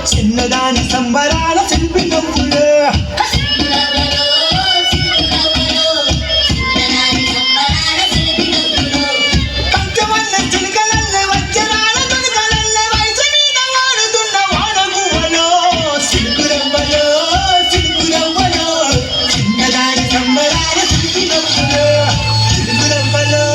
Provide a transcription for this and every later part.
చిన్నదాని సంబరాల శిల్పి నవ్వులు పంచవల్ల చిలుకలల్లే వచ్చరాల తులకలల్లే వయసు మీద వాడుతున్న వాడగువ్వలో సిలుకురవ్వలో సిలుకురవ్వలో చిన్నదాని సంబరాల శిల్పి నవ్వులు సిలుకురవ్వలో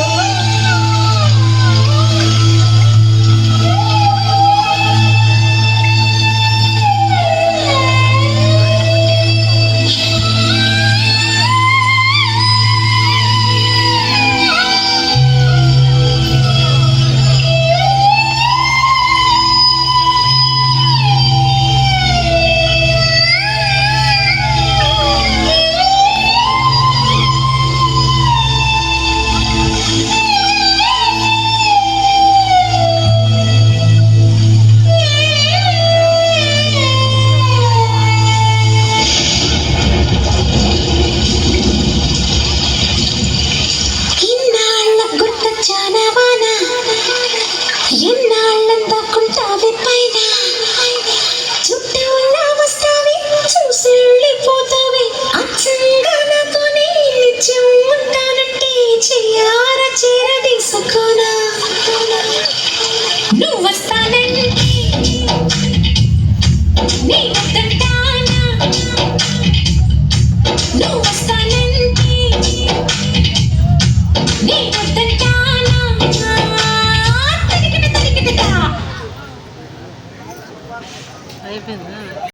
ఎన్నాళ్ళందాకుంటావి పైన చుట్టూ వస్తావి చూసి వెళ్ళిపోతావి అచ్చంగా నాతోనే నిత్యం ఉంటానంటే చెయ్యార చీర తీసుకోనా నువ్వు వస్తానంటే నీ వద్దంటానా నువ్వు వస్తానంటే నీ వద్దంటానా అయిపోయిందా?